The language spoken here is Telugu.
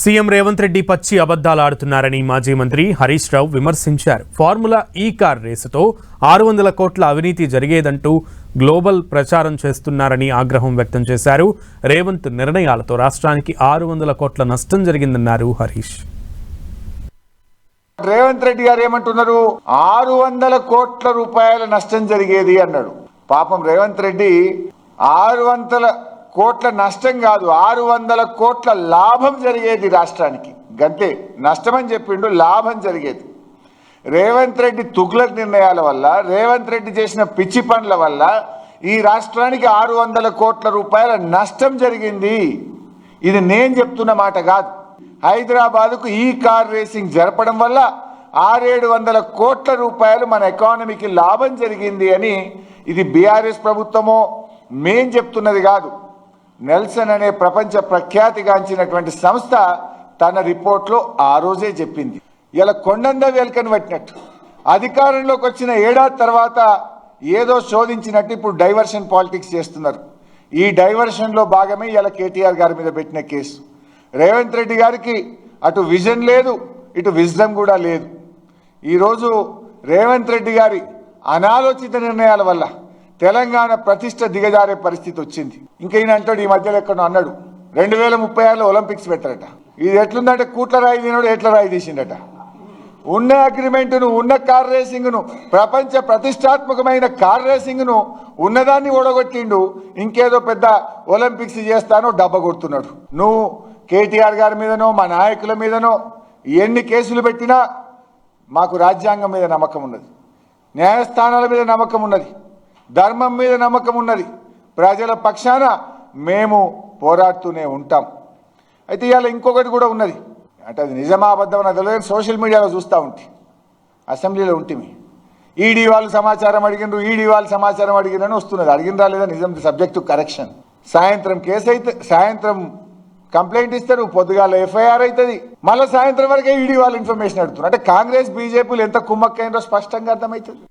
సీఎం రేవంత్ రెడ్డి పచ్చి అబద్ధాలు ఆడుతున్నారని మాజీ మంత్రి హరీష్ రావు విమర్శించారు. ఫార్ములా ఈ కార్ రేసుతో 600 కోట్ల అవినీతి జరిగేదంటూ గ్లోబల్ ప్రచారం చేస్తున్నారని ఆగ్రహం వ్యక్తం చేశారు. రేవంత్ నిర్ణయాలతో రాష్ట్రానికి 600 కోట్ల నష్టం జరిగిందన్నారు హరీష్. రేవంత్ రెడ్డి గారు ఏమంటున్నారు? 600 కోట్ల రూపాయల నష్టం జరిగేది అన్నాడు. పాపం రేవంత్ రెడ్డి 600 కోట్ల నష్టం కాదు, 600 కోట్ల లాభం జరిగేది రాష్ట్రానికి. గంతే, నష్టం అని చెప్పిండు, లాభం జరిగేది. రేవంత్ రెడ్డి తుగ్లక్ నిర్ణయాల వల్ల, రేవంత్ రెడ్డి చేసిన పిచ్చి పనుల వల్ల ఈ రాష్ట్రానికి 600 కోట్ల రూపాయల నష్టం జరిగింది. ఇది నేను చెప్తున్న మాట కాదు. హైదరాబాద్కు ఈ కార్ రేసింగ్ జరపడం వల్ల 600-700 కోట్ల రూపాయలు మన ఎకానమీకి లాభం జరిగింది అని ఇది బీఆర్ఎస్ ప్రభుత్వమో మేం చెప్తున్నది కాదు. నెల్సన్ అనే ప్రపంచ ప్రఖ్యాతిగాంచినటువంటి సంస్థ తన రిపోర్ట్లో ఆ రోజే చెప్పింది. ఇలా కొండంద వేల్కని పట్టినట్టు అధికారంలోకి వచ్చిన ఏడాది తర్వాత ఏదో శోధించినట్టు ఇప్పుడు డైవర్షన్ పాలిటిక్స్ చేస్తున్నారు. ఈ డైవర్షన్లో భాగమే ఇలా కేటీఆర్ గారి మీద పెట్టిన కేసు. రేవంత్ రెడ్డి గారికి అటు విజన్ లేదు, ఇటు విజ్డమ్ కూడా లేదు. ఈరోజు రేవంత్ రెడ్డి గారి అనాలోచిత నిర్ణయాల వల్ల తెలంగాణ ప్రతిష్ట దిగజారే పరిస్థితి వచ్చింది. ఇంకా ఈయన అంటాడు, ఈ మధ్యలో ఎక్కడో అన్నాడు 2036లో ఒలింపిక్స్ పెట్టారట. ఇది ఎట్లుందంటే కూట్ల రాయి తినడు ఎట్ల రాయి తీసిండట. ఉన్న అగ్రిమెంటును, ఉన్న కార్ రేసింగ్ను, ప్రపంచ ప్రతిష్టాత్మకమైన కార్ రేసింగ్ను ఉన్నదాన్ని ఓడగొట్టిండు. ఇంకేదో పెద్ద ఒలింపిక్స్ చేస్తానో డబ్బ కొడుతున్నాడు. నువ్వు కేటీఆర్ గారి మీదనో మా నాయకుల మీదనో ఎన్ని కేసులు పెట్టినా మాకు రాజ్యాంగం మీద నమ్మకం ఉన్నది, న్యాయస్థానాల మీద నమ్మకం ఉన్నది, ధర్మం మీద నమ్మకం ఉన్నది. ప్రజల పక్షాన మేము పోరాడుతూనే ఉంటాం. అయితే ఇవాళ ఇంకొకటి కూడా ఉన్నది. అంటే అది నిజమా అబద్ధం అని తెలియదు. సోషల్ మీడియాలో చూస్తూ ఉంటే, అసెంబ్లీలో ఉంటుంది, ఈడీ వాళ్ళు సమాచారం అడిగినరు, ఈడీ వాళ్ళు సమాచారం అడిగినని వస్తున్నది. అడిగినరా లేదా నిజం, సబ్జెక్టు కరెక్షన్. సాయంత్రం కేసు అయితే, సాయంత్రం కంప్లైంట్ ఇస్తారు, పొద్దుగాల ఎఫ్ఐఆర్ అవుతుంది, మళ్ళీ సాయంత్రం వరకే ఈడీ వాళ్ళు ఇన్ఫర్మేషన్ అడుగుతున్నారు. అంటే కాంగ్రెస్ బీజేపీలు ఎంత కుమ్మక్కైనరో స్పష్టంగా అర్థమవుతుంది.